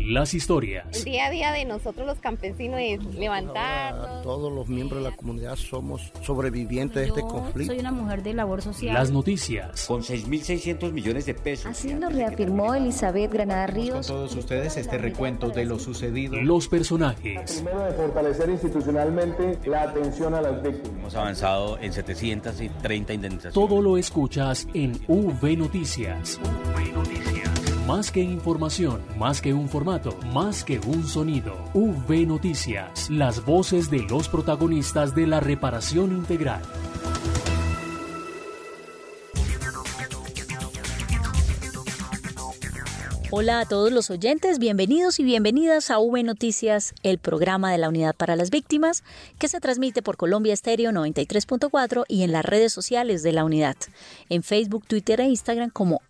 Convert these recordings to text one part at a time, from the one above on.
las historias. El día a día de nosotros los campesinos es levantarnos. Todos los miembros de la comunidad somos sobrevivientes de este conflicto. Soy una mujer de labor social. Las noticias. Con 6.600 millones de pesos. Así lo reafirmó Elizabeth Granada Ríos. Con todos ustedes este recuento de lo sucedido. Los personajes. Primero, de fortalecer institucionalmente la atención a las víctimas. Hemos avanzado en 730 indemnizaciones. Todo lo escuchas en V Noticias. Más que información, más que un formato, más que un sonido. V Noticias, las voces de los protagonistas de la reparación integral. Hola a todos los oyentes, bienvenidos y bienvenidas a V Noticias, el programa de la Unidad para las Víctimas, que se transmite por Colombia Estéreo 93.4 y en las redes sociales de la Unidad, en Facebook, Twitter e Instagram como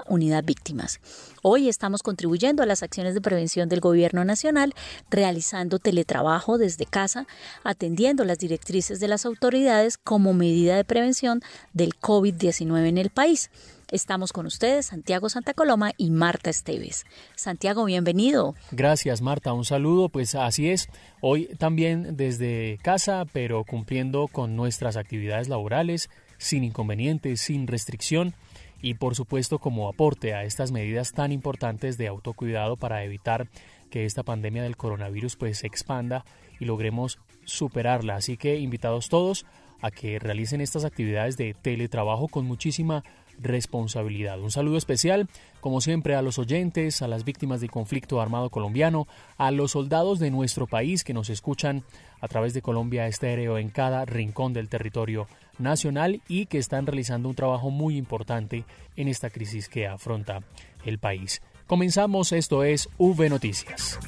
@UnidadVíctimas. Hoy estamos contribuyendo a las acciones de prevención del Gobierno Nacional, realizando teletrabajo desde casa, atendiendo las directrices de las autoridades como medida de prevención del COVID-19 en el país. Estamos con ustedes, Santiago Santa Coloma y Marta Esteves. Santiago, bienvenido. Gracias, Marta. Un saludo. Pues así es. Hoy también desde casa, pero cumpliendo con nuestras actividades laborales, sin inconvenientes, sin restricción y, por supuesto, como aporte a estas medidas tan importantes de autocuidado para evitar que esta pandemia del coronavirus pues se expanda y logremos superarla. Así que invitados todos a que realicen estas actividades de teletrabajo con muchísima responsabilidad. Un saludo especial, como siempre, a los oyentes, a las víctimas del conflicto armado colombiano, a los soldados de nuestro país que nos escuchan a través de Colombia Estéreo en cada rincón del territorio nacional y que están realizando un trabajo muy importante en esta crisis que afronta el país. Comenzamos, esto es V Noticias.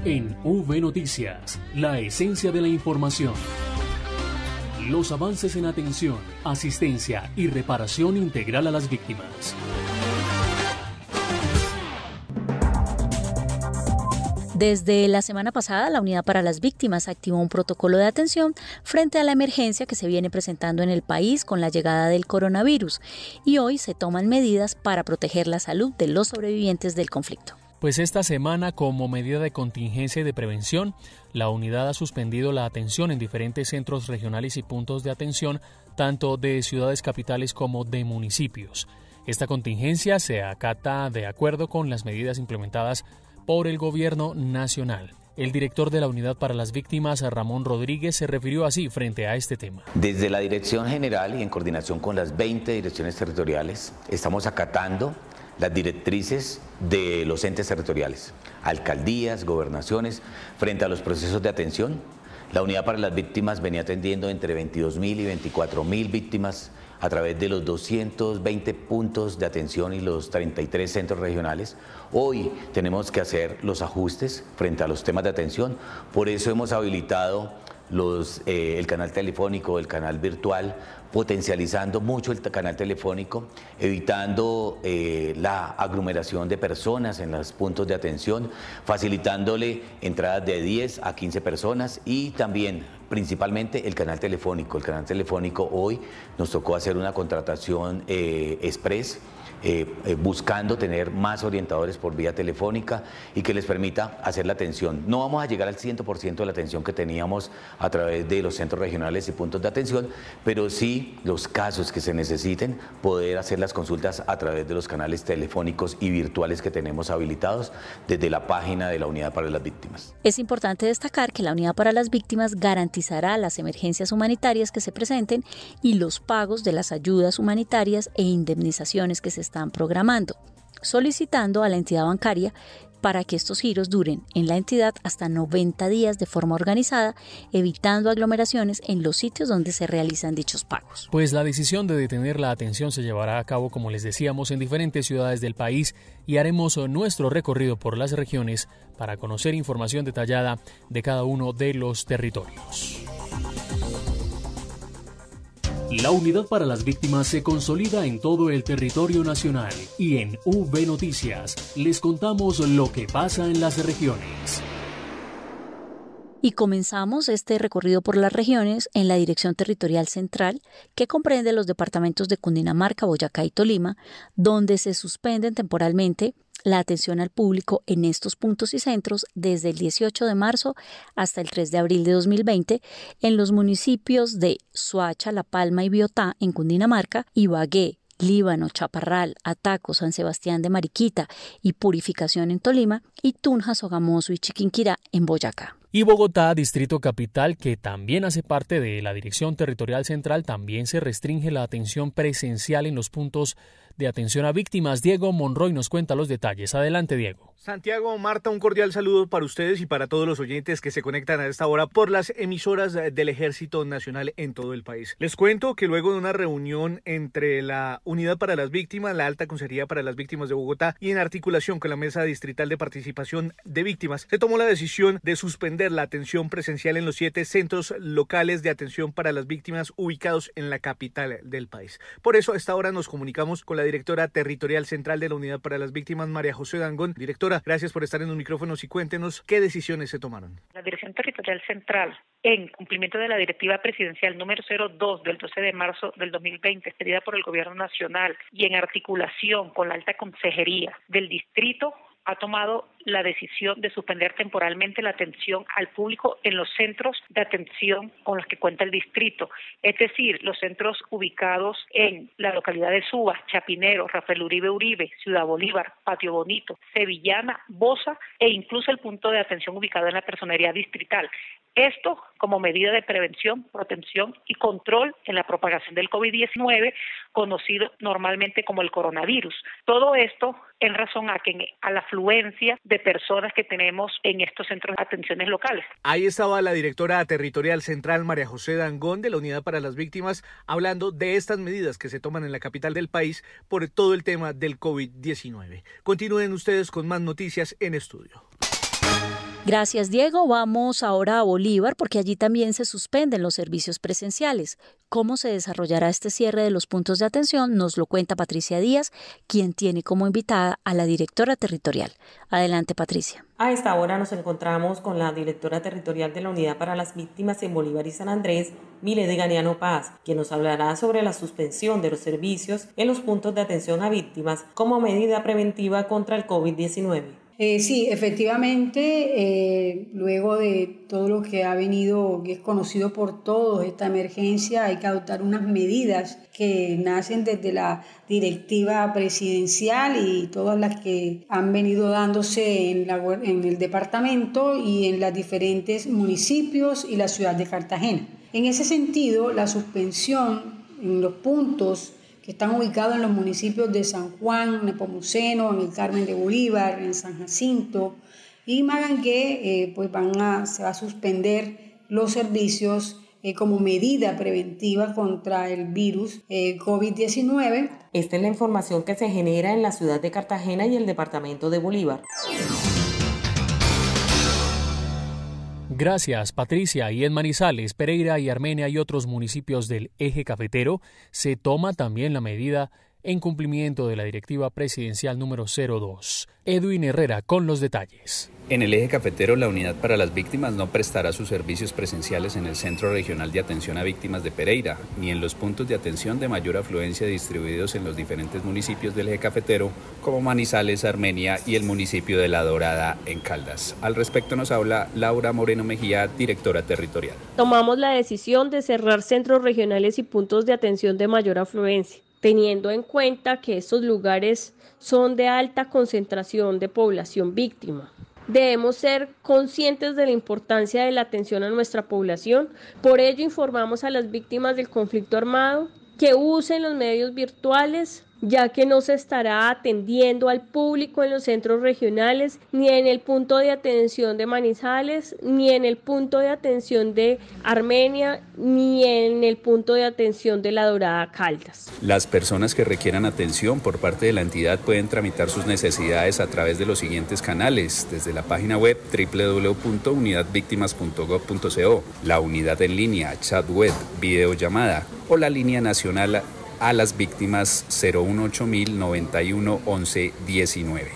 En V Noticias, la esencia de la información. Los avances en atención, asistencia y reparación integral a las víctimas. Desde la semana pasada, la Unidad para las Víctimas activó un protocolo de atención frente a la emergencia que se viene presentando en el país con la llegada del coronavirus, y hoy se toman medidas para proteger la salud de los sobrevivientes del conflicto. Pues esta semana, como medida de contingencia y de prevención, la unidad ha suspendido la atención en diferentes centros regionales y puntos de atención, tanto de ciudades capitales como de municipios. Esta contingencia se acata de acuerdo con las medidas implementadas por el Gobierno Nacional. El director de la Unidad para las Víctimas, Ramón Rodríguez, se refirió así frente a este tema. Desde la Dirección General y en coordinación con las 20 direcciones territoriales, estamos acatando las directrices de los entes territoriales, alcaldías, gobernaciones, frente a los procesos de atención. La Unidad para las Víctimas venía atendiendo entre 22.000 y 24.000 víctimas a través de los 220 puntos de atención y los 33 centros regionales. Hoy tenemos que hacer los ajustes frente a los temas de atención, por eso hemos habilitado el canal telefónico, el canal virtual, potencializando mucho el canal telefónico, evitando la aglomeración de personas en los puntos de atención, facilitándole entradas de 10 a 15 personas y también principalmente el canal telefónico. El canal telefónico hoy nos tocó hacer una contratación express, buscando tener más orientadores por vía telefónica y que les permita hacer la atención. No vamos a llegar al 100% de la atención que teníamos a través de los centros regionales y puntos de atención, pero sí los casos que se necesiten, poder hacer las consultas a través de los canales telefónicos y virtuales que tenemos habilitados desde la página de la Unidad para las Víctimas. Es importante destacar que la Unidad para las Víctimas garantizará las emergencias humanitarias que se presenten y los pagos de las ayudas humanitarias e indemnizaciones que se están programando, solicitando a la entidad bancaria para que estos giros duren en la entidad hasta 90 días de forma organizada, evitando aglomeraciones en los sitios donde se realizan dichos pagos. Pues la decisión de detener la atención se llevará a cabo, como les decíamos, en diferentes ciudades del país y haremos nuestro recorrido por las regiones para conocer información detallada de cada uno de los territorios. La Unidad para las Víctimas se consolida en todo el territorio nacional y en V Noticias les contamos lo que pasa en las regiones. Y comenzamos este recorrido por las regiones en la Dirección Territorial Central, que comprende los departamentos de Cundinamarca, Boyacá y Tolima, donde se suspenden temporalmente la atención al público en estos puntos y centros desde el 18 de marzo hasta el 3 de abril de 2020 en los municipios de Soacha, La Palma y Biotá en Cundinamarca, Ibagué, Líbano, Chaparral, Ataco, San Sebastián de Mariquita y Purificación en Tolima, y Tunja, Sogamoso y Chiquinquirá en Boyacá. Y Bogotá, Distrito Capital, que también hace parte de la Dirección Territorial Central, también se restringe la atención presencial en los puntos de atención a víctimas. Diego Monroy nos cuenta los detalles. Adelante, Diego. Santiago, Marta, un cordial saludo para ustedes y para todos los oyentes que se conectan a esta hora por las emisoras del Ejército Nacional en todo el país. Les cuento que luego de una reunión entre la Unidad para las Víctimas, la Alta Consejería para las Víctimas de Bogotá y en articulación con la Mesa Distrital de Participación de Víctimas, se tomó la decisión de suspender la atención presencial en los 7 centros locales de atención para las víctimas ubicados en la capital del país. Por eso, a esta hora nos comunicamos con la directora territorial central de la Unidad para las Víctimas, María José Dangond. Directora, gracias por estar en los micrófonos y cuéntenos qué decisiones se tomaron. La Dirección Territorial Central, en cumplimiento de la Directiva Presidencial número 02 del 12 de marzo del 2020, expedida por el Gobierno Nacional y en articulación con la Alta Consejería del Distrito, ha tomado la decisión de suspender temporalmente la atención al público en los centros de atención con los que cuenta el distrito, es decir, los centros ubicados en la localidad de Suba, Chapinero, Rafael Uribe Uribe, Ciudad Bolívar, Patio Bonito, Sevillana, Bosa e incluso el punto de atención ubicado en la Personería Distrital. Esto como medida de prevención, protección y control en la propagación del COVID-19, conocido normalmente como el coronavirus. Todo esto en razón a la afluencia de personas que tenemos en estos centros de atenciones locales. Ahí estaba la directora territorial central, María José Dangond, de la Unidad para las Víctimas, hablando de estas medidas que se toman en la capital del país por todo el tema del COVID-19. Continúen ustedes con más noticias en estudio. Gracias, Diego. Vamos ahora a Bolívar porque allí también se suspenden los servicios presenciales. ¿Cómo se desarrollará este cierre de los puntos de atención? Nos lo cuenta Patricia Díaz, quien tiene como invitada a la directora territorial. Adelante, Patricia. A esta hora nos encontramos con la directora territorial de la Unidad para las Víctimas en Bolívar y San Andrés, Milady Ganiano Paz, quien nos hablará sobre la suspensión de los servicios en los puntos de atención a víctimas como medida preventiva contra el COVID-19. Sí, efectivamente, luego de todo lo que ha venido, que es conocido por todos, esta emergencia, hay que adoptar unas medidas que nacen desde la directiva presidencial y todas las que han venido dándose en el departamento y en los diferentes municipios y la ciudad de Cartagena. En ese sentido, la suspensión en los puntos que están ubicados en los municipios de San Juan, Nepomuceno, en el Carmen de Bolívar, en San Jacinto y Magangué, se va a suspender los servicios como medida preventiva contra el virus COVID-19. Esta es la información que se genera en la ciudad de Cartagena y el departamento de Bolívar. Gracias, Patricia. Y en Manizales, Pereira y Armenia y otros municipios del eje cafetero se toma también la medida en cumplimiento de la Directiva Presidencial número 02. Edwin Herrera con los detalles. En el eje cafetero, la Unidad para las Víctimas no prestará sus servicios presenciales en el Centro Regional de Atención a Víctimas de Pereira, ni en los puntos de atención de mayor afluencia distribuidos en los diferentes municipios del eje cafetero, como Manizales, Armenia y el municipio de La Dorada, en Caldas. Al respecto nos habla Laura Moreno Mejía, directora territorial. Tomamos la decisión de cerrar centros regionales y puntos de atención de mayor afluencia, teniendo en cuenta que estos lugares son de alta concentración de población víctima. Debemos ser conscientes de la importancia de la atención a nuestra población, por ello informamos a las víctimas del conflicto armado que usen los medios virtuales, ya que no se estará atendiendo al público en los centros regionales, ni en el punto de atención de Manizales, ni en el punto de atención de Armenia, ni en el punto de atención de La Dorada, Caldas. Las personas que requieran atención por parte de la entidad pueden tramitar sus necesidades a través de los siguientes canales, desde la página web www.unidadvictimas.gov.co, la unidad en línea, chat web, videollamada o la línea nacional a las víctimas 018 91 11 19.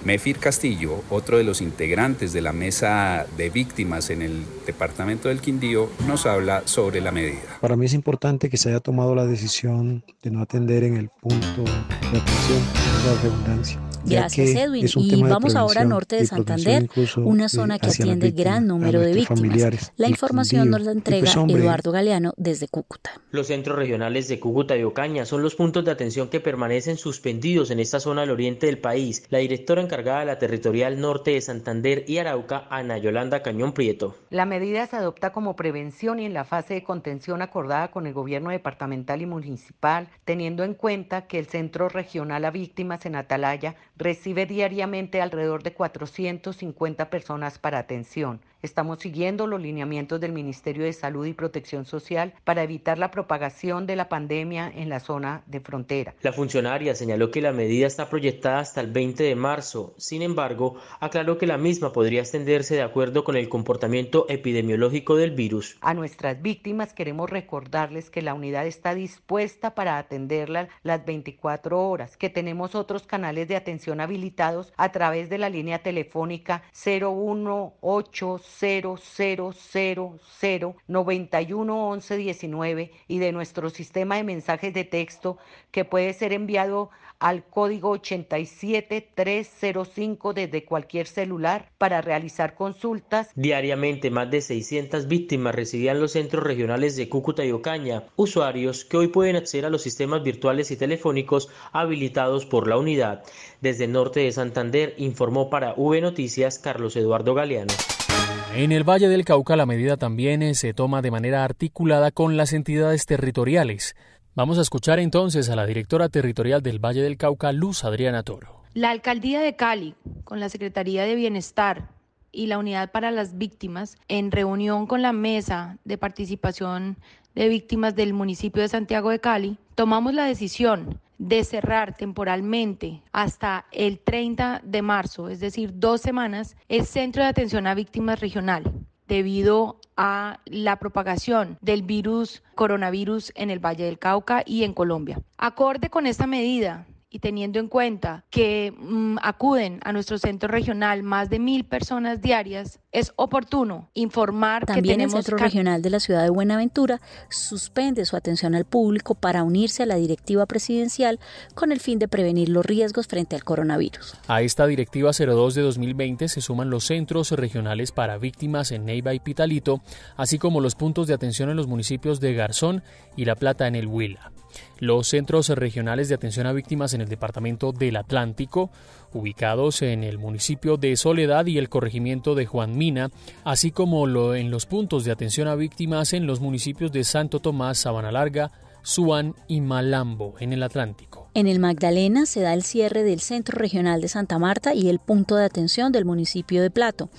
Mefir Castillo, otro de los integrantes de la mesa de víctimas en el departamento del Quindío, nos habla sobre la medida. Para mí es importante que se haya tomado la decisión de no atender en el punto de atención, la redundancia. Gracias, Edwin. Y vamos ahora a norte de Santander, una zona que atiende gran número de víctimas. La información nos la entrega Eduardo Galeano desde Cúcuta. Los centros regionales de Cúcuta y Ocaña son los puntos de atención que permanecen suspendidos en esta zona del oriente del país. La directora encargada de la territorial norte de Santander y Arauca, Ana Yolanda Cañón Prieto. La medida se adopta como prevención y en la fase de contención acordada con el gobierno departamental y municipal, teniendo en cuenta que el centro regional a víctimas en Atalaya recibe diariamente alrededor de 450 personas para atención. Estamos siguiendo los lineamientos del Ministerio de Salud y Protección Social para evitar la propagación de la pandemia en la zona de frontera. La funcionaria señaló que la medida está proyectada hasta el 20 de marzo. Sin embargo, aclaró que la misma podría extenderse de acuerdo con el comportamiento epidemiológico del virus. A nuestras víctimas queremos recordarles que la unidad está dispuesta para atenderlas las 24 horas, que tenemos otros canales de atención habilitados a través de la línea telefónica 0180000911119 y de nuestro sistema de mensajes de texto que puede ser enviado al código 87305 desde cualquier celular para realizar consultas. Diariamente más de 600 víctimas recibían los centros regionales de Cúcuta y Ocaña, usuarios que hoy pueden acceder a los sistemas virtuales y telefónicos habilitados por la unidad. Desde el norte de Santander informó para V Noticias Carlos Eduardo Galeano. En el Valle del Cauca la medida también se toma de manera articulada con las entidades territoriales. Vamos a escuchar entonces a la directora territorial del Valle del Cauca, Luz Adriana Toro. La Alcaldía de Cali, con la Secretaría de Bienestar y la Unidad para las Víctimas, en reunión con la Mesa de Participación de Víctimas del municipio de Santiago de Cali, tomamos la decisión de cerrar temporalmente hasta el 30 de marzo, es decir, 2 semanas, el Centro de Atención a Víctimas Regional, debido a la propagación del coronavirus en el Valle del Cauca y en Colombia. Acorde con esta medida y teniendo en cuenta que acuden a nuestro centro regional más de 1.000 personas diarias, es oportuno informar también que tenemos... el Centro Regional de la Ciudad de Buenaventura suspende su atención al público para unirse a la directiva presidencial con el fin de prevenir los riesgos frente al coronavirus. A esta directiva 02 de 2020 se suman los centros regionales para víctimas en Neiva y Pitalito, así como los puntos de atención en los municipios de Garzón y La Plata en el Huila. Los centros regionales de atención a víctimas en el departamento del Atlántico, ubicados en el municipio de Soledad y el corregimiento de Juan Mina, así como en los puntos de atención a víctimas en los municipios de Santo Tomás, Sabana Larga, Suán y Malambo, en el Atlántico. En el Magdalena se da el cierre del Centro Regional de Santa Marta y el punto de atención del municipio de Plato.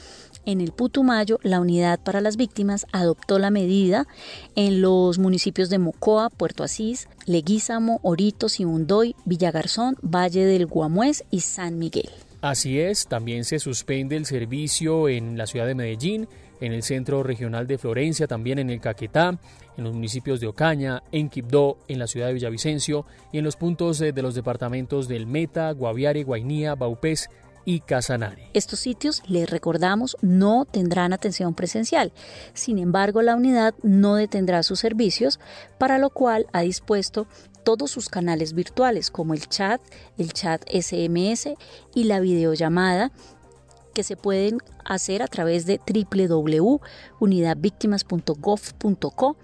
En el Putumayo, la Unidad para las Víctimas adoptó la medida en los municipios de Mocoa, Puerto Asís, Leguízamo, Orito, Sibundoy, Villagarzón, Valle del Guamués y San Miguel. Así es, también se suspende el servicio en la ciudad de Medellín, en el Centro Regional de Florencia, también en el Caquetá, en los municipios de Ocaña, en Quibdó, en la ciudad de Villavicencio y en los puntos de los departamentos del Meta, Guaviare, Guainía, Baupés y Casanare. Estos sitios, les recordamos, no tendrán atención presencial. Sin embargo, la unidad no detendrá sus servicios, para lo cual ha dispuesto todos sus canales virtuales como el chat SMS y la videollamada, que se pueden hacer a través de www.unidadvictimas.gov.co.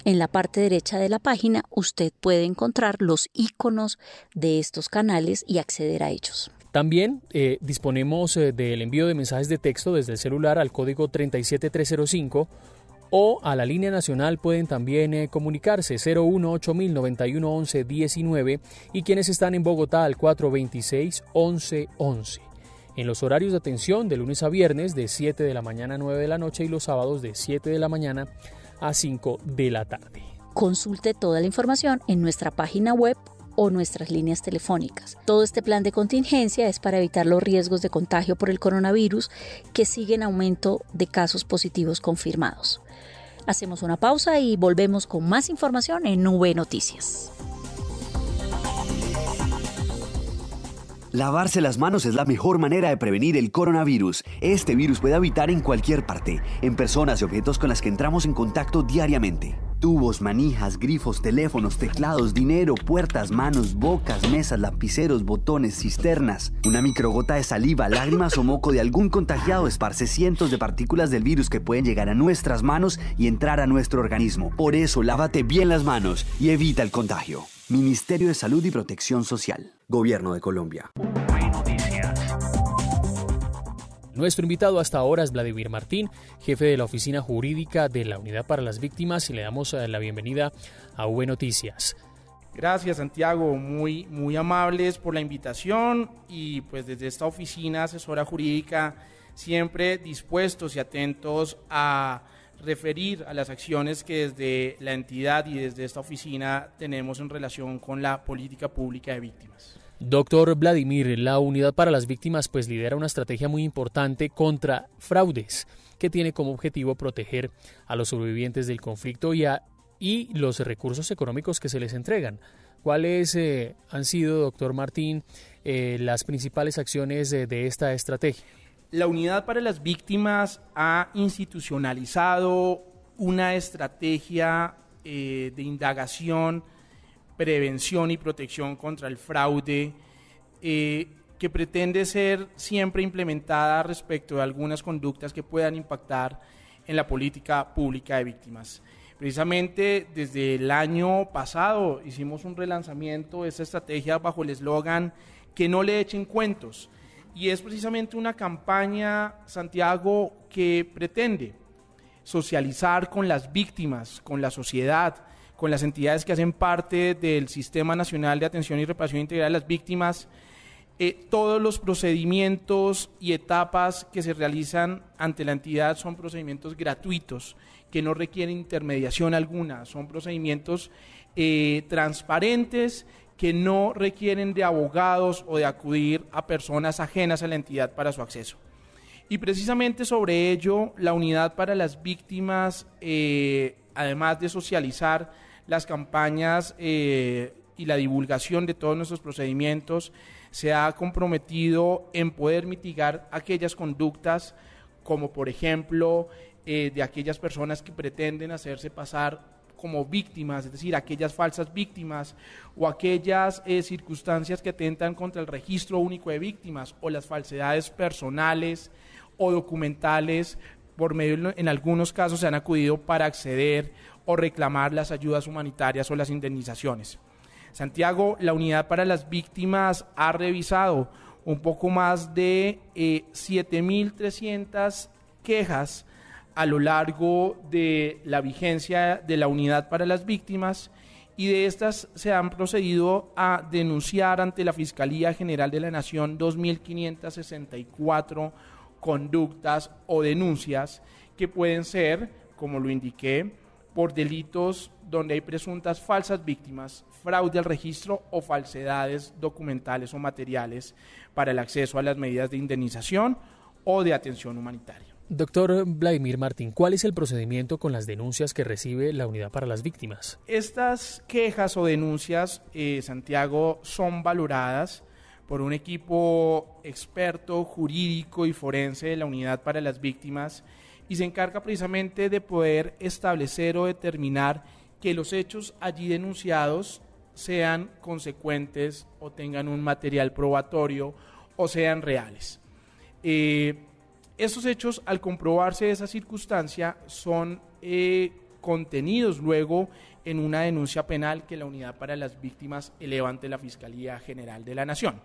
En la parte derecha de la página usted puede encontrar los iconos de estos canales y acceder a ellos. También disponemos del envío de mensajes de texto desde el celular al código 37305 o a la línea nacional pueden también comunicarse 018-091-11-19 y quienes están en Bogotá al 426-1111. En los horarios de atención de lunes a viernes de 7 de la mañana a 9 de la noche y los sábados de 7 de la mañana a 5 de la tarde. Consulte toda la información en nuestra página web o nuestras líneas telefónicas. Todo este plan de contingencia es para evitar los riesgos de contagio por el coronavirus que sigue en aumento de casos positivos confirmados. Hacemos una pausa y volvemos con más información en V Noticias. Lavarse las manos es la mejor manera de prevenir el coronavirus. Este virus puede habitar en cualquier parte, en personas y objetos con las que entramos en contacto diariamente. Tubos, manijas, grifos, teléfonos, teclados, dinero, puertas, manos, bocas, mesas, lapiceros, botones, cisternas. Una microgota de saliva, lágrimas o moco de algún contagiado esparce cientos de partículas del virus que pueden llegar a nuestras manos y entrar a nuestro organismo. Por eso, lávate bien las manos y evita el contagio. Ministerio de Salud y Protección Social. Gobierno de Colombia. Nuestro invitado hasta ahora es Vladimir Martín, jefe de la Oficina Jurídica de la Unidad para las Víctimas, y le damos la bienvenida a V Noticias. Gracias, Santiago, muy amables por la invitación, y pues desde esta oficina asesora jurídica siempre dispuestos y atentos a referir a las acciones que desde la entidad y desde esta oficina tenemos en relación con la política pública de víctimas. Doctor Vladimir, la Unidad para las Víctimas pues lidera una estrategia muy importante contra fraudes que tiene como objetivo proteger a los sobrevivientes del conflicto y los recursos económicos que se les entregan. ¿Cuáles han sido, doctor Martín, las principales acciones de esta estrategia? La Unidad para las Víctimas ha institucionalizado una estrategia de indagación, prevención y protección contra el fraude que pretende ser siempre implementada respecto de algunas conductas que puedan impactar en la política pública de víctimas. Precisamente desde el año pasado hicimos un relanzamiento de esta estrategia bajo el eslogan "que no le echen cuentos", y es precisamente una campaña, Santiago, que pretende socializar con las víctimas, con la sociedad, con las entidades que hacen parte del Sistema Nacional de Atención y Reparación Integral de las Víctimas, todos los procedimientos y etapas que se realizan ante la entidad son procedimientos gratuitos, que no requieren intermediación alguna, son procedimientos transparentes, que no requieren de abogados o de acudir a personas ajenas a la entidad para su acceso. Y precisamente sobre ello, la Unidad para las Víctimas, además de socializar las campañas y la divulgación de todos nuestros procedimientos, se ha comprometido en poder mitigar aquellas conductas, como por ejemplo de aquellas personas que pretenden hacerse pasar como víctimas, es decir, aquellas falsas víctimas o aquellas circunstancias que atentan contra el registro único de víctimas, o las falsedades personales o documentales, por medio, en algunos casos se han acudido para acceder o reclamar las ayudas humanitarias o las indemnizaciones. Santiago, la Unidad para las Víctimas ha revisado un poco más de 7.300 quejas a lo largo de la vigencia de la Unidad para las Víctimas, y de estas se han procedido a denunciar ante la Fiscalía General de la Nación 2.564 conductas o denuncias que pueden ser, como lo indiqué, por delitos donde hay presuntas falsas víctimas, fraude al registro o falsedades documentales o materiales para el acceso a las medidas de indemnización o de atención humanitaria. Doctor Vladimir Martín, ¿cuál es el procedimiento con las denuncias que recibe la Unidad para las Víctimas? Estas quejas o denuncias, Santiago, son valoradas por un equipo experto, jurídico y forense de la Unidad para las Víctimas, y se encarga precisamente de poder establecer o determinar que los hechos allí denunciados sean consecuentes o tengan un material probatorio o sean reales. Estos hechos, al comprobarse esa circunstancia, son contenidos luego en una denuncia penal que la Unidad para las Víctimas eleva ante la Fiscalía General de la Nación.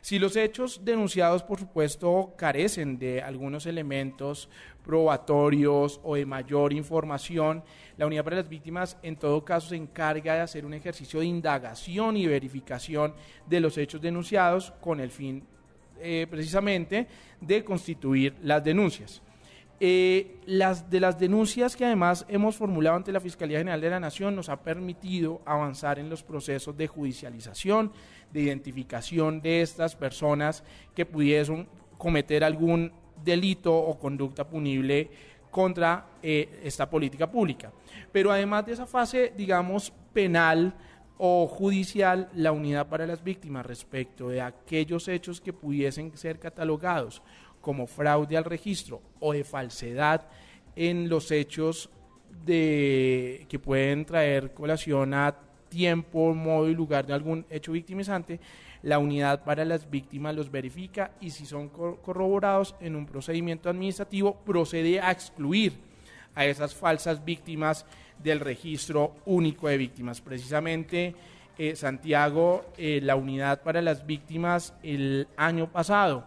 Si los hechos denunciados, por supuesto, carecen de algunos elementos probatorios o de mayor información, la Unidad para las Víctimas en todo caso se encarga de hacer un ejercicio de indagación y verificación de los hechos denunciados con el fin precisamente de constituir las denuncias. Las denuncias que además hemos formulado ante la Fiscalía General de la Nación nos ha permitido avanzar en los procesos de judicialización, de identificación de estas personas que pudiesen cometer algún delito o conducta punible contra esta política pública. Pero además de esa fase, digamos, penal o judicial la unidad para las víctimas respecto de aquellos hechos que pudiesen ser catalogados como fraude al registro o de falsedad en los hechos que pueden traer colación a tiempo, modo y lugar de algún hecho victimizante, la unidad para las víctimas los verifica y si son corroborados en un procedimiento administrativo procede a excluir a esas falsas víctimas del registro único de víctimas. Precisamente, Santiago, la unidad para las víctimas el año pasado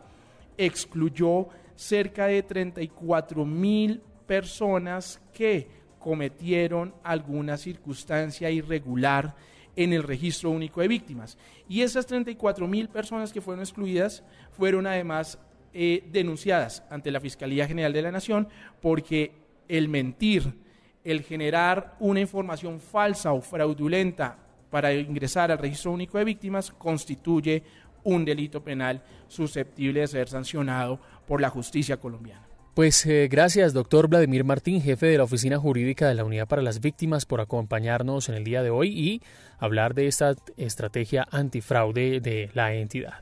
excluyó cerca de 34.000 personas que cometieron alguna circunstancia irregular en el registro único de víctimas. Y esas 34.000 personas que fueron excluidas fueron además denunciadas ante la Fiscalía General de la Nación porque el mentir, el generar una información falsa o fraudulenta para ingresar al registro único de víctimas constituye un delito penal susceptible de ser sancionado por la justicia colombiana. Pues gracias, doctor Vladimir Martín, jefe de la Oficina Jurídica de la Unidad para las Víctimas, por acompañarnos en el día de hoy y hablar de esta estrategia antifraude de la entidad.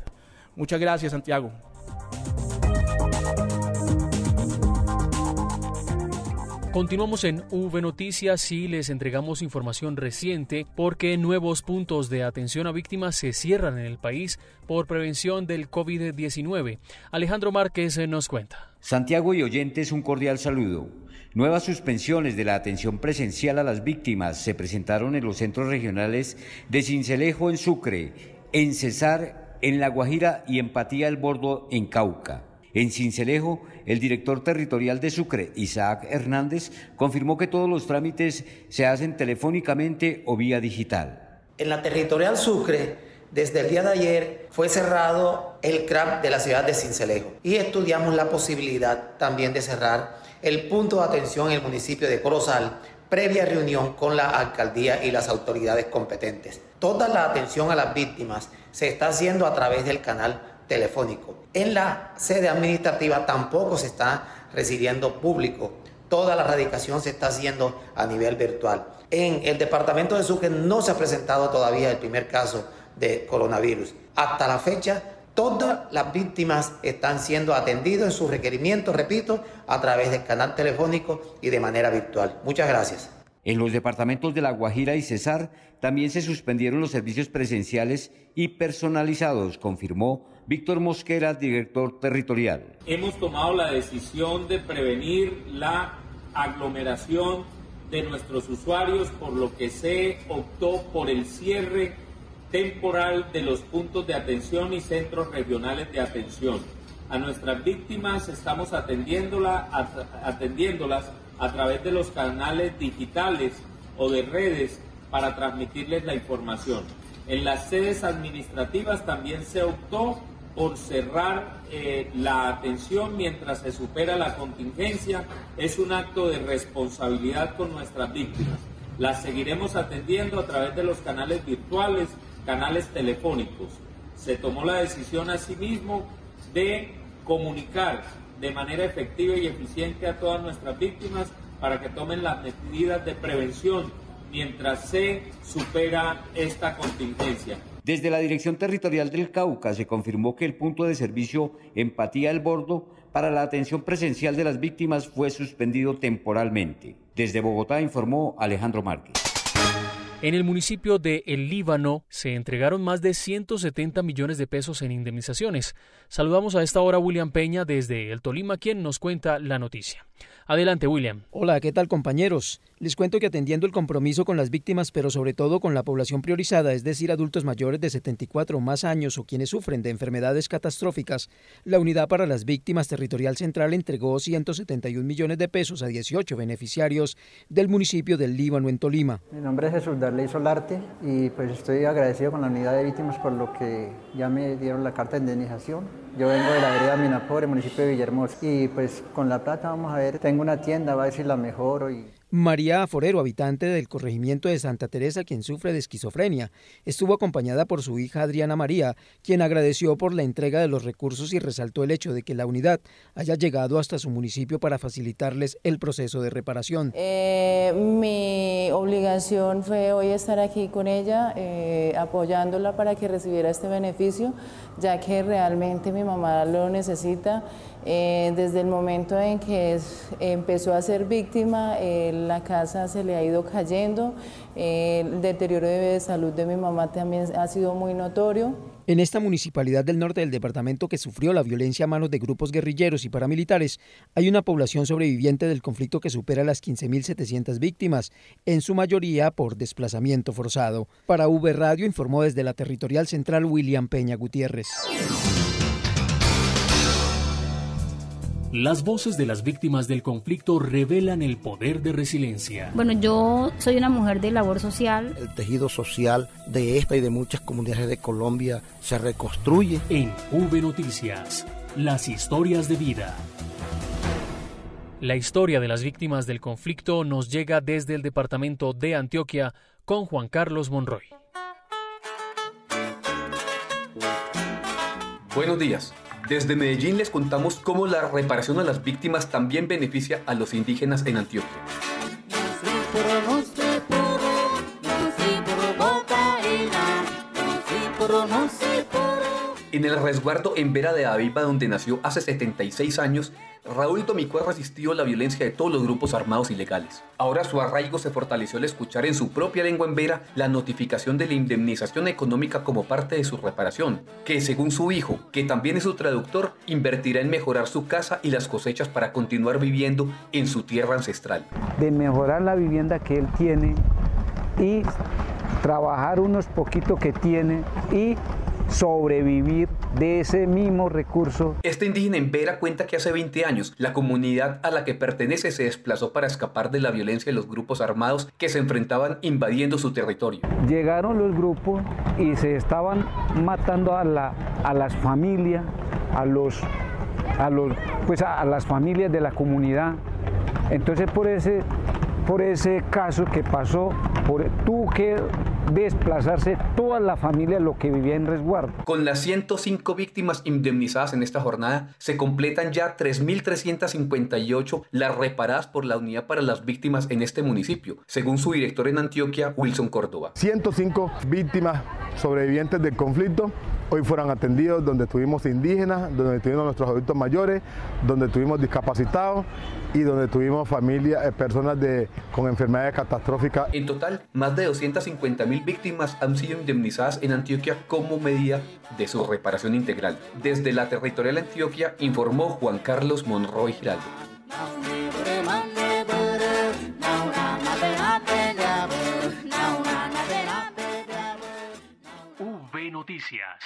Muchas gracias, Santiago. Continuamos en V Noticias y les entregamos información reciente porque nuevos puntos de atención a víctimas se cierran en el país por prevención del COVID-19. Alejandro Márquez nos cuenta. Santiago y oyentes, un cordial saludo. Nuevas suspensiones de la atención presencial a las víctimas se presentaron en los centros regionales de Sincelejo en Sucre, en Cesar en La Guajira y Empatía El Bordo en Cauca. En Sincelejo, el director territorial de Sucre, Isaac Hernández, confirmó que todos los trámites se hacen telefónicamente o vía digital. En la territorial Sucre, desde el día de ayer, fue cerrado el CRAP de la ciudad de Sincelejo y estudiamos la posibilidad también de cerrar el punto de atención en el municipio de Corozal, previa reunión con la alcaldía y las autoridades competentes. Toda la atención a las víctimas se está haciendo a través del canal telefónico. En la sede administrativa tampoco se está recibiendo público. Toda la radicación se está haciendo a nivel virtual. En el departamento de Sucre no se ha presentado todavía el primer caso de coronavirus. Hasta la fecha, todas las víctimas están siendo atendidas en sus requerimientos, repito, a través del canal telefónico y de manera virtual. Muchas gracias. En los departamentos de La Guajira y Cesar también se suspendieron los servicios presenciales y personalizados, confirmó Víctor Mosquera, director territorial. Hemos tomado la decisión de prevenir la aglomeración de nuestros usuarios, por lo que se optó por el cierre temporal de los puntos de atención y centros regionales de atención. A nuestras víctimas estamos atendiéndolas a través de los canales digitales o de redes para transmitirles la información. En las sedes administrativas también se optó por cerrar la atención mientras se supera la contingencia. Es un acto de responsabilidad con nuestras víctimas. Las seguiremos atendiendo a través de los canales virtuales, canales telefónicos. Se tomó la decisión asimismo de comunicar de manera efectiva y eficiente a todas nuestras víctimas para que tomen las medidas de prevención mientras se supera esta contingencia. Desde la Dirección Territorial del Cauca se confirmó que el punto de servicio Empatía El Bordo para la atención presencial de las víctimas fue suspendido temporalmente. Desde Bogotá informó Alejandro Márquez. En el municipio de El Líbano se entregaron más de 170 millones de pesos en indemnizaciones. Saludamos a esta hora a William Peña desde el Tolima, quien nos cuenta la noticia. Adelante, William. Hola, ¿qué tal, compañeros? Les cuento que atendiendo el compromiso con las víctimas, pero sobre todo con la población priorizada, es decir, adultos mayores de 74 o más años o quienes sufren de enfermedades catastróficas, la Unidad para las Víctimas Territorial Central entregó 171 millones de pesos a 18 beneficiarios del municipio del Líbano en Tolima. Mi nombre es Jesús Darley Solarte y pues estoy agradecido con la Unidad de Víctimas por lo que ya me dieron la carta de indemnización. Yo vengo de la vereda Minapobre, municipio de Villahermosa, y pues con la plata vamos a ver, tengo una tienda, va a ver si la mejoro. María Forero, habitante del corregimiento de Santa Teresa, quien sufre de esquizofrenia, estuvo acompañada por su hija Adriana María, quien agradeció por la entrega de los recursos y resaltó el hecho de que la unidad haya llegado hasta su municipio para facilitarles el proceso de reparación. Mi obligación fue hoy estar aquí con ella, apoyándola para que recibiera este beneficio, ya que realmente mi mamá lo necesita. Desde el momento en que empezó a ser víctima, la casa se le ha ido cayendo, el deterioro de salud de mi mamá también ha sido muy notorio. En esta municipalidad del norte del departamento que sufrió la violencia a manos de grupos guerrilleros y paramilitares, hay una población sobreviviente del conflicto que supera las 15.700 víctimas, en su mayoría por desplazamiento forzado. Para V Radio informó desde la Territorial Central William Peña Gutiérrez. Las voces de las víctimas del conflicto revelan el poder de resiliencia. Bueno, yo soy una mujer de labor social. El tejido social de esta y de muchas comunidades de Colombia se reconstruye. En V Noticias, las historias de vida. La historia de las víctimas del conflicto nos llega desde el departamento de Antioquia con Juan Carlos Monroy. Buenos días. Desde Medellín les contamos cómo la reparación a las víctimas también beneficia a los indígenas en Antioquia. En el resguardo en Vera de Aviva, donde nació hace 76 años, Raúl Domicó ha resistido la violencia de todos los grupos armados ilegales. Ahora su arraigo se fortaleció al escuchar en su propia lengua en Vera la notificación de la indemnización económica como parte de su reparación, que según su hijo, que también es su traductor, invertirá en mejorar su casa y las cosechas para continuar viviendo en su tierra ancestral. De mejorar la vivienda que él tiene y trabajar unos poquitos que tiene y sobrevivir de ese mismo recurso. Este indígena en Vera cuenta que hace 20 años la comunidad a la que pertenece se desplazó para escapar de la violencia de los grupos armados que se enfrentaban invadiendo su territorio. Llegaron los grupos y se estaban matando a las familias, a las familias de la comunidad. Entonces por ese caso que pasó, tuvo que desplazarse toda la familia, lo que vivía en resguardo. Con las 105 víctimas indemnizadas en esta jornada, se completan ya 3.358 las reparadas por la Unidad para las Víctimas en este municipio, según su director en Antioquia, Wilson Córdoba. 105 víctimas sobrevivientes del conflicto hoy fueron atendidos, donde tuvimos indígenas, donde tuvimos nuestros adultos mayores, donde tuvimos discapacitados y donde tuvimos familias, personas con enfermedades catastróficas. En total, más de 250.000 víctimas han sido indemnizadas en Antioquia como medida de su reparación integral. Desde la Territorial Antioquia informó Juan Carlos Monroy Giraldo. V Noticias.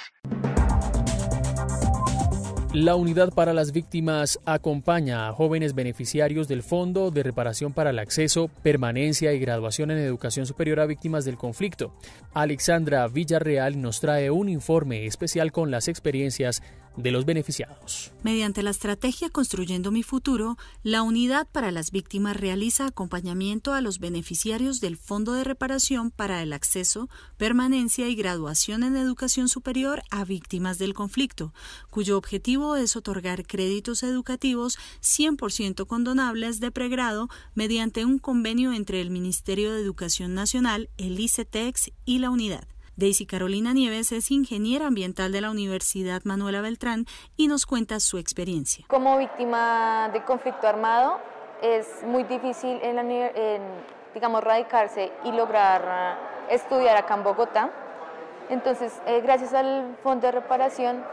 La Unidad para las Víctimas acompaña a jóvenes beneficiarios del Fondo de Reparación para el Acceso, Permanencia y Graduación en Educación Superior a Víctimas del Conflicto. Alexandra Villarreal nos trae un informe especial con las experiencias de los beneficiados. Mediante la estrategia Construyendo mi Futuro, la Unidad para las Víctimas realiza acompañamiento a los beneficiarios del Fondo de Reparación para el Acceso, Permanencia y Graduación en Educación Superior a Víctimas del Conflicto, cuyo objetivo es otorgar créditos educativos 100% condonables de pregrado mediante un convenio entre el Ministerio de Educación Nacional, el ICETEX y la Unidad. Daisy Carolina Nieves es ingeniera ambiental de la Universidad Manuela Beltrán y nos cuenta su experiencia. Como víctima de conflicto armado es muy difícil radicarse y lograr estudiar acá en Bogotá. Entonces, gracias al Fondo de Reparación,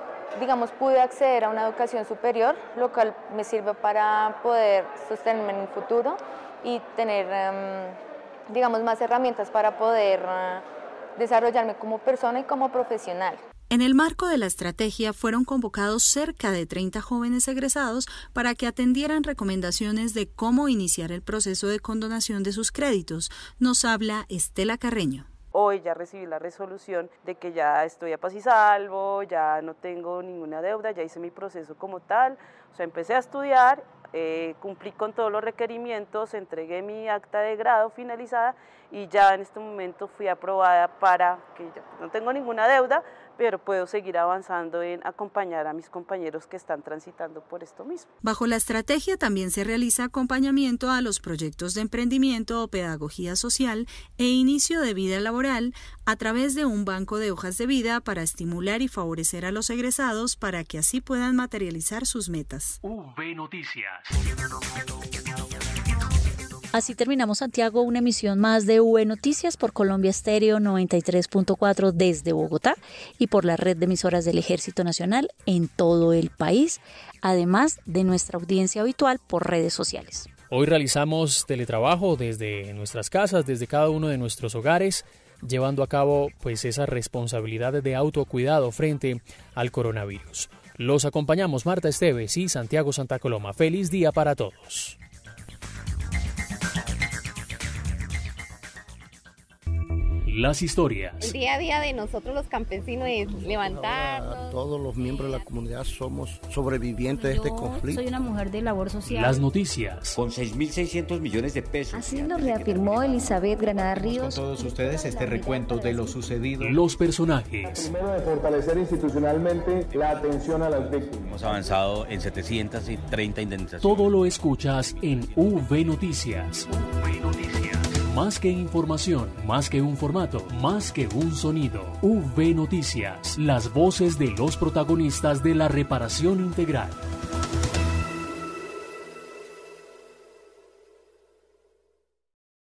pude acceder a una educación superior, lo cual me sirve para poder sostenerme en un futuro y tener, más herramientas para poder desarrollarme como persona y como profesional. En el marco de la estrategia fueron convocados cerca de 30 jóvenes egresados para que atendieran recomendaciones de cómo iniciar el proceso de condonación de sus créditos. Nos habla Estela Carreño. Hoy ya recibí la resolución de que ya estoy a paz y salvo, ya no tengo ninguna deuda, ya hice mi proceso como tal, o sea, empecé a estudiar, cumplí con todos los requerimientos, entregué mi acta de grado finalizada y ya en este momento fui aprobada para que ya no tengo ninguna deuda, pero puedo seguir avanzando en acompañar a mis compañeros que están transitando por esto mismo. Bajo la estrategia también se realiza acompañamiento a los proyectos de emprendimiento o pedagogía social e inicio de vida laboral a través de un banco de hojas de vida para estimular y favorecer a los egresados para que así puedan materializar sus metas. V Noticias. Así terminamos, Santiago, una emisión más de V Noticias por Colombia Estéreo 93.4 desde Bogotá y por la red de emisoras del Ejército Nacional en todo el país, además de nuestra audiencia habitual por redes sociales. Hoy realizamos teletrabajo desde nuestras casas, desde cada uno de nuestros hogares, llevando a cabo pues esa responsabilidad de autocuidado frente al coronavirus. Los acompañamos Marta Esteves y Santiago Santa Coloma. Feliz día para todos. Las historias. El día a día de nosotros los campesinos es levantarnos. Todos los miembros de la comunidad somos sobrevivientes de este conflicto. Soy una mujer de labor social. Las noticias. Con 6.600 millones de pesos. Así lo reafirmó Elizabeth Granada Ríos. Con todos ustedes este recuento de lo sucedido. Los personajes. Primero, de fortalecer institucionalmente la atención a las víctimas. Hemos avanzado en 730 indemnizaciones. Todo lo escuchas en V Noticias. V Noticias. Más que información, más que un formato, más que un sonido. V Noticias, las voces de los protagonistas de la reparación integral.